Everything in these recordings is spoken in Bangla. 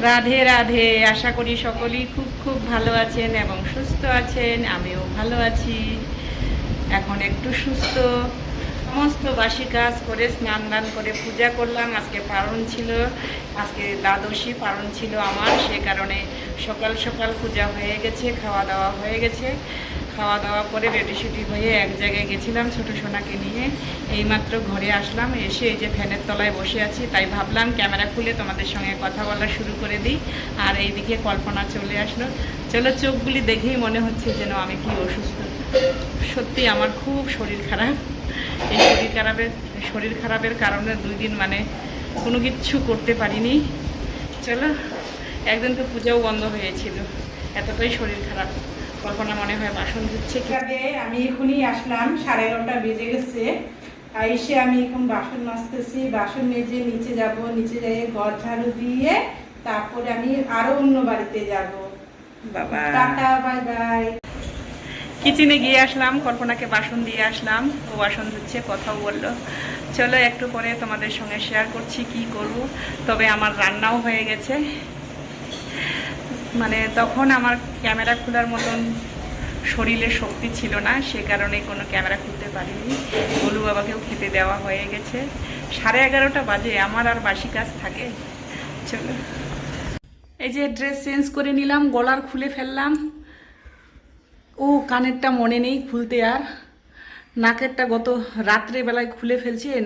রাধে রাধে। আশা করি সকলেই খুব খুব ভালো আছেন এবং সুস্থ আছেন। আমিও ভালো আছি। এখন একটু সুস্থ। সমস্ত বাসি কাজ করে স্নান দান করে পূজা করলাম। আজকে পারণ ছিল, আজকে দ্বাদশী পারণ ছিল আমার, সে কারণে সকাল সকাল পূজা হয়ে গেছে, খাওয়া দাওয়া হয়ে গেছে। খাওয়া দাওয়া করে রেডি শুটি হয়ে এক জায়গায় গেছিলাম ছোটো সোনাকে নিয়ে। এইমাত্র ঘরে আসলাম, এসে এই যে ফ্যানের তলায় বসে আছি। তাই ভাবলাম ক্যামেরা খুলে তোমাদের সঙ্গে কথা বলা শুরু করে দিই। আর এইদিকে কল্পনা চলে আসলো। চলো, চোখগুলি দেখেই মনে হচ্ছে যেন আমি কি অসুস্থ। সত্যি আমার খুব শরীর খারাপ। এই শরীর খারাপের কারণে 2 দিন মানে কোনো কিচ্ছু করতে পারিনি। চলো, একদিন তো পূজাও বন্ধ হয়েছিল, এতটাই শরীর খারাপ। কল্পনা মনে হয় বাসন ধুচ্ছে। আমি এখনই আসলাম, 9:30 বেজে গেছে। এসে আমি এখন বাসন মাজতেছি। বাসন মেজে নিচে যাব, নিচে যেয়ে ঘর ঝাড়ু দিয়ে তারপরে আমি আরো অন্য বাড়িতে যাব। বাবা টাটা, বাই বাই। কিচেনে গিয়ে আসলাম, কল্পনাকে বাসন দিয়ে আসলাম। ও বাসন ধুচ্ছে, কথাও বললো। চলো, একটু পরে তোমাদের সঙ্গে শেয়ার করছি কি করব। তবে আমার রান্নাও হয়ে গেছে। মানে তখন আমার ক্যামেরা খোলার মতন শরীরে শক্তি ছিল না, সে কারণে কোনো ক্যামেরা খুলতে পারিনি। গোলু বাবাকেও খেতে দেওয়া হয়ে গেছে। 11:30 বাজে, আমার আর বাসি কাজ থাকে। চলো, এই যে ড্রেস চেঞ্জ করে নিলাম, গলার খুলে ফেললাম। ও কানেরটা মনে নেই খুলতে, আর নাকেরটা গত রাত্রেবেলায় খুলে ফেলছেন।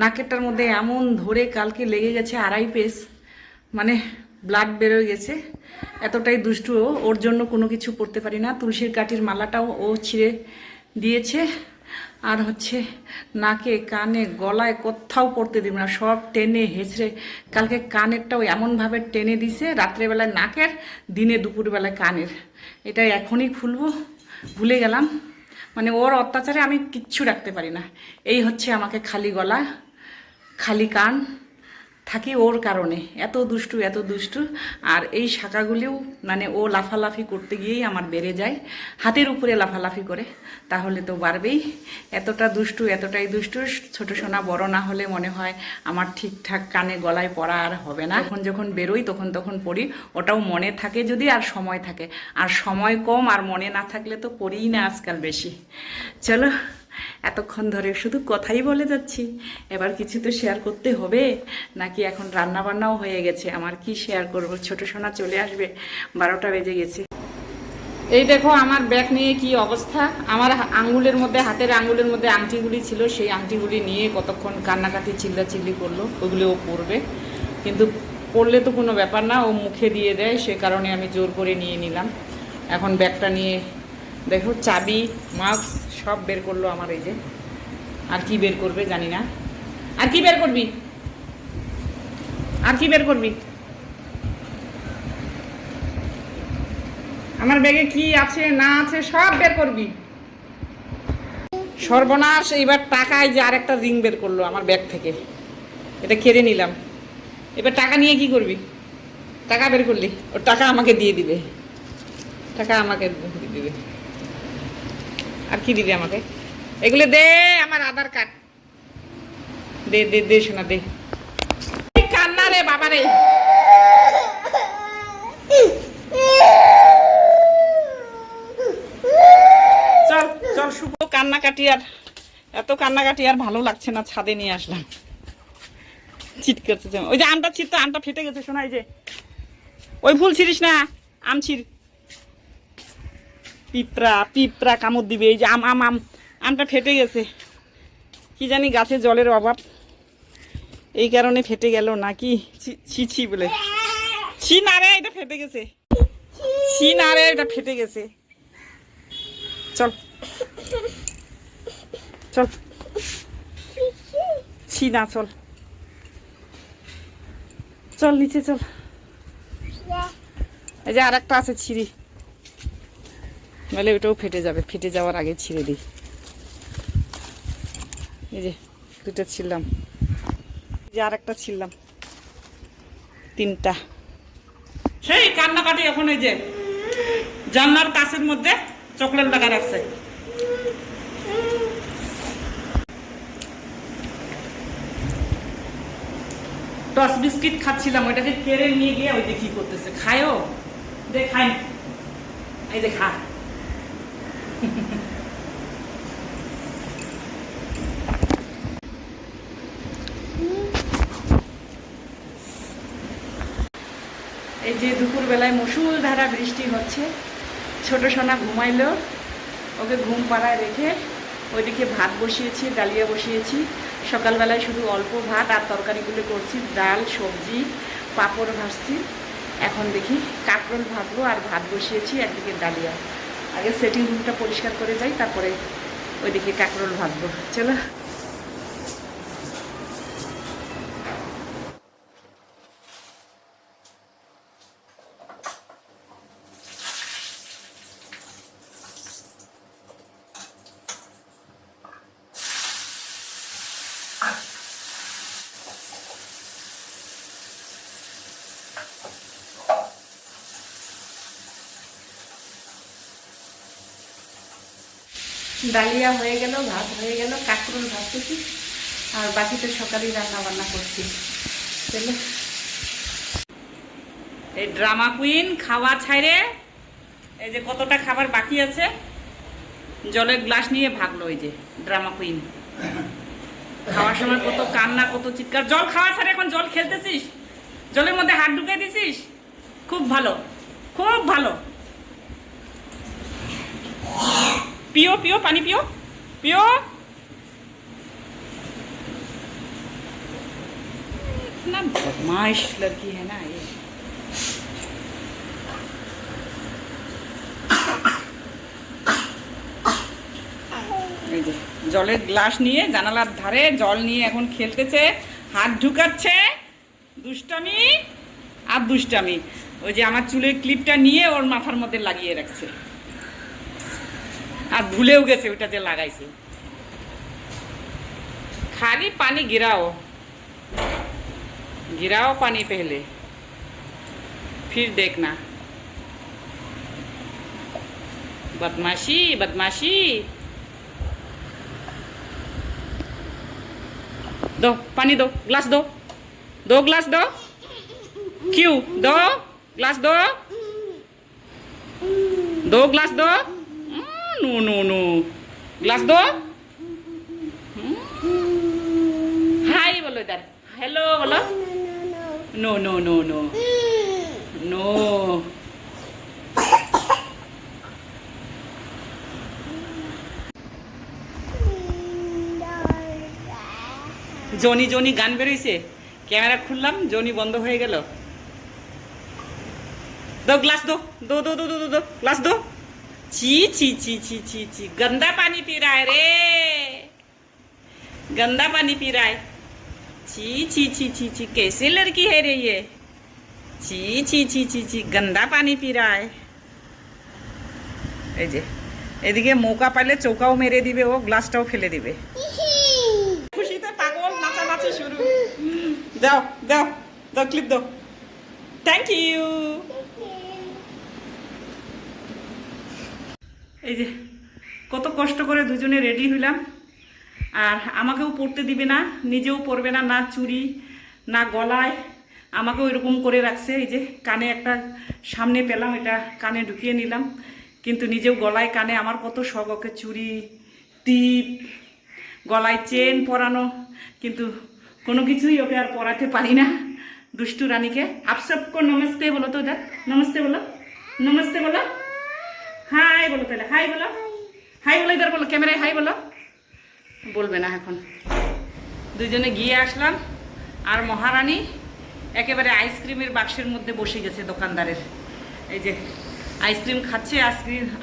নাকেরটার মধ্যে এমন ধরে কালকে লেগে গেছে 2.5 পেস, মানে ব্লাড বেরোয় গেছে। এতটাই দুষ্টু ও, ওর জন্য কোনো কিছু করতে পারি না। তুলসীর কাঠির মালাটাও ও ছিঁড়ে দিয়েছে। আর হচ্ছে নাকে, কানে, গলায় কোথাও পড়তে দিব না, সব টেনে হেঁচড়ে। কালকে কানেরটাও এমনভাবে টেনে দিছে, রাত্রেবেলায় নাকের, দিনে দুপুরবেলায় কানের। এটা এখনই খুলবো, ভুলে গেলাম। মানে ওর অত্যাচারে আমি কিচ্ছু রাখতে পারি না। এই হচ্ছে আমাকে খালি গলা, খালি কান থাকি ওর কারণে। এত দুষ্টু, এত দুষ্টু। আর এই শাখাগুলিও মানে ও লাফালাফি করতে গিয়েই আমার বেড়ে যায়। হাতের উপরে লাফালাফি করে, তাহলে তো বাড়বেই। এতটা দুষ্টু, এতটাই দুষ্টু। ছোট সোনা বড় না হলে মনে হয় আমার ঠিকঠাক কানে গলায় পড়া আর হবে না। যখন বেরোই তখন পড়ি, ওটাও মনে থাকে যদি, আর সময় থাকে। আর সময় কম আর মনে না থাকলে তো পড়িই না আজকাল বেশি। চলো, এতক্ষণ ধরে শুধু কথাই বলে যাচ্ছি, এবার কিছু তো শেয়ার করতে হবে নাকি? এখন রান্না বান্নাও হয়ে গেছে, আমার কি শেয়ার করব? ছোট সোনা চলে আসবে, 12টা বেজে গেছে। এই দেখো আমার ব্যাগ নিয়ে কি অবস্থা। আমার আঙ্গুলের মধ্যে, হাতের আঙ্গুলের মধ্যে আংটিগুলি ছিল, সেই আংটিগুলি নিয়ে কতক্ষণ কান্নাকাটি চিল্লাচিল্লি করলো। ওগুলো ও পরবে, কিন্তু পরলে তো কোনো ব্যাপার না, ও মুখে দিয়ে দেয়, সে কারণে আমি জোর করে নিয়ে নিলাম। এখন ব্যাগটা নিয়ে দেখো, চাবি, মাস্ক সব বের করলো আমার। এই যে আর কি বের করবে জানি না। আর কি বের করবি? আর কি বের করবি? আমার ব্যাগে কি আছে না আছে সব বের করবি। সর্বনাশ, এইবার টাকায় যে আর একটা রিং বের করলো আমার ব্যাগ থেকে, এটা কেড়ে নিলাম। এবার টাকা নিয়ে কি করবি? টাকা বের করলি, ওর টাকা আমাকে দিয়ে দিবে, টাকা আমাকে দিয়ে দিবে। আর কি দিবি আমাকে? এগুলো দে, আমার আধার কার্ড দে, দে দে শোনা, দে। কান্না রে বাবা রে। চল চল, শুভ কান্নাকাটি। আর এত কান্নাকাটি আর ভালো লাগছে না, ছাদে নিয়ে আসলাম। চিট করছে, ওই যে আমটা ছিঁড়তো, আমটা ফেটে গেছে শোনা। এই যে ওই ফুল ছিঁড়িস না, আম ছিঁড়। পিঁপড়া পিঁপড়া কামড় দিবে। এই যে আম আম আম আমটা ফেটে গেছে, কি জানি গাছে জলের অভাব, এই কারণে ফেটে গেল নাকি। ছি ছি বলে, ছি না রে, এটা ফেটে গেছে। ছি না রে, এটা ফেটে গেছে। চল চল, ছি না, চল চল নিচে চল। এই যে আর একটা আছে ছিঁড়ি, নাহলে ওটাও ফেটে যাবে। ফেটে যাওয়ার আগে ছিঁড়ে দিই। এই যে 2টা ছিঁড়লাম, যে আর একটা ছিঁড়লাম, 3টা। সেই কান্নাকাটি এখন। এই যে জানলার কাছের মধ্যে চকলেট লাগা রাখছে। টস বিস্কিট খাচ্ছিলাম, ওইটাকে কেড়ে নিয়ে গিয়ে ওই যে কি করতেছে, খায়ও দে, খাই, এই যে খা। এই যে দুপুর বেলায় মুষলধারা বৃষ্টি হচ্ছে, ছোট সোনা ঘুমাইলো, ওকে ঘুম পাড়ায় রেখে ওইদিকে ভাত বসিয়েছি, ডালিয়া বসিয়েছি। সকালবেলায় শুধু অল্প ভাত আর তরকারিগুলো করছি, ডাল, সবজি, পাঁপড় ভাজছি। এখন দেখি কাঁকরোল ভাজবো আর ভাত বসিয়েছি, একদিকে ডালিয়া। আগে সেটিং রুমটা পরিষ্কার করে যাই, তারপরে ওইদিকে কাঁকরোল ভাজবো। চলো। ডালিয়া হয়ে গেল, ভাত হয়ে গেল, কাঁকরোল ভাজতেছি, আর বাকিতে সকালেই রান্না বান্না করছি। চলো। এই ড্রামা কুইন খাওয়া ছাইরে, এই যে কতটা খাবার বাকি আছে, জলের গ্লাস নিয়ে ভাগলো। এই যে ড্রামা কুইন খাওয়ার সময় কত কান্না, কত চিৎকার। জল খাওয়া ছাড়া এখন জল খেলতেছিস, জলের মধ্যে হাত ঢুকে দিছিস। খুব ভালো, খুব ভালো। पियो पियो, पानी पियो, पियो। इतना बदमाश लड़की है ना ये। জলের গ্লাস নিয়ে জানালার ধারে জল নিয়ে এখন খেলতেছে, হাত ঢুকাচ্ছে, দুষ্টামি আর দুষ্টামি। ওই যে আমার চুলের ক্লিপটা নিয়ে ওর মাথার মধ্যে লাগিয়ে রাখছে, আর ভুলেও গেছে ওটা যে লাগাইছে। खाली पानी गिराओ, गिराओ पानी पहले, फिर देखना। बदमाशी बदमाशी। दो पानी, दो ग्लास, दो दो ग्लास, दो। क्यों दो ग्लास, दो दो ग्लास, दो। नो नो नो, ग्लास दो। हाय बोलो इधर, हेलो बोलो। No no no no no. Johnny Johnny গান বেরোইছে, ক্যামেরা খুললাম, জনি বন্ধ হয়ে গেল। दो ग्लास, दो दो दो दो दो दो, दो ग्लास दो। ची ची ची ची ची ची, गंदा पानी पी रहा है रे, गंदा पानी पी रहा है। ची ची ची ची ची, कैसे लड़की है रे ये। ची ची ची ची ची, गंदा पानी पी रहा है। এই যে এদিকে মৌকা পাইলে চৌকাও মেরে দিবে, ও গ্লাসটাও ফেলে দিবে। খুশিতে পাগল, নাচানাচি শুরু। দাও দাও দাও, ক্লিপ দাও। Thank you. এই যে কত কষ্ট করে দুজনে রেডি হইলাম, আর আমাকেও পরতে দিবে না, নিজেও পরবে না, না চুড়ি না গলায়, আমাকেও এরকম করে রাখছে। এই যে কানে একটা সামনে পেলাম, এটা কানে ঢুকিয়ে নিলাম, কিন্তু নিজেও গলায় কানে, আমার কত শখ ওকে চুড়ি, টিপ, গলায় চেন পরানো, কিন্তু কোনো কিছুই ওকে আর পরাতে পারি না। দুষ্টু রানীকে। आप सबको नमस्ते बोलो तो इधर, नमस्ते बोलो, नमस्ते बोलो, हाय बोलो, पहले हाय बोलो, हाय बोलो, इधर बोलो, कैमराয় हाय बोलो। বলবে না এখন। দুজনে গিয়ে আসলাম, আর মহারানী একেবারে আইসক্রিমের বাক্সের মধ্যে বসে গেছে দোকানদারের। এই যে আইসক্রিম খাচ্ছে,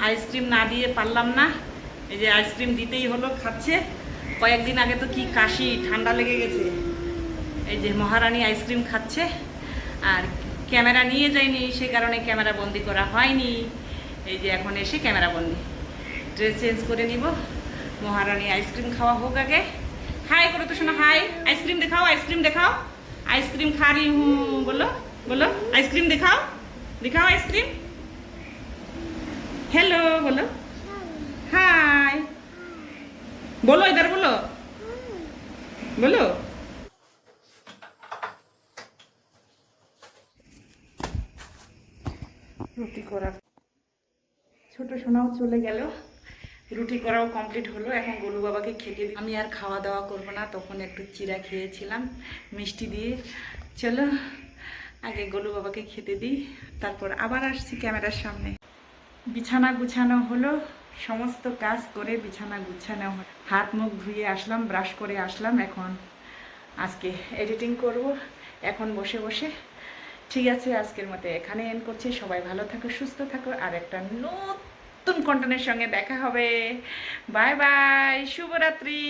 আইসক্রিম না দিয়ে পারলাম না, এই যে আইসক্রিম দিতেই হলো, খাচ্ছে। কয়েকদিন আগে তো কি কাশি, ঠান্ডা লেগে গেছে। এই যে মহারানী আইসক্রিম খাচ্ছে, আর ক্যামেরা নিয়ে যায়নি, সে কারণে ক্যামেরা বন্দি করা হয়নি। এই যে এখন এসে ক্যামেরা বন্দি, ড্রেস চেঞ্জ করে নিব। মহারানী আইসক্রিম খাওয়া হোক আগে। হাই করো তো শোনা, হাই, আইসক্রিম দেখাও, আইসক্রিম দেখাও, आइसक्रीम खा रही हूँ, बोलो बोलो, आइसक्रीम दिखाओ, दिखाओ आइसक्रीम। हेलो बोलो, हाय बोलो, इधर बोलो, बोलो। রুটি করা, ছোট সোনাও চলে গেল, রুটি করাও কমপ্লিট হলো। এখন গোলু বাবাকে খেতে দিই। আমি আর খাওয়া দাওয়া করব না, তখন একটু চিড়া খেয়েছিলাম মিষ্টি দিয়ে। চলো আগে গোলু বাবাকে খেতে দিই, তারপর আবার আসছি ক্যামেরার সামনে। বিছানা গুছানো হলো, সমস্ত কাজ করে বিছানা গুছানো হলো, হাত মুখ ধুয়ে আসলাম, ব্রাশ করে আসলাম। এখন আজকে এডিটিং করব, এখন বসে বসে। ঠিক আছে, আজকের মতো এখানে এন্ড করছি। সবাই ভালো থাকো, সুস্থ থাকো, আর একটা নতুন কন্টেন্টের সঙ্গে দেখা হবে। বাই বাই, শুভরাত্রি।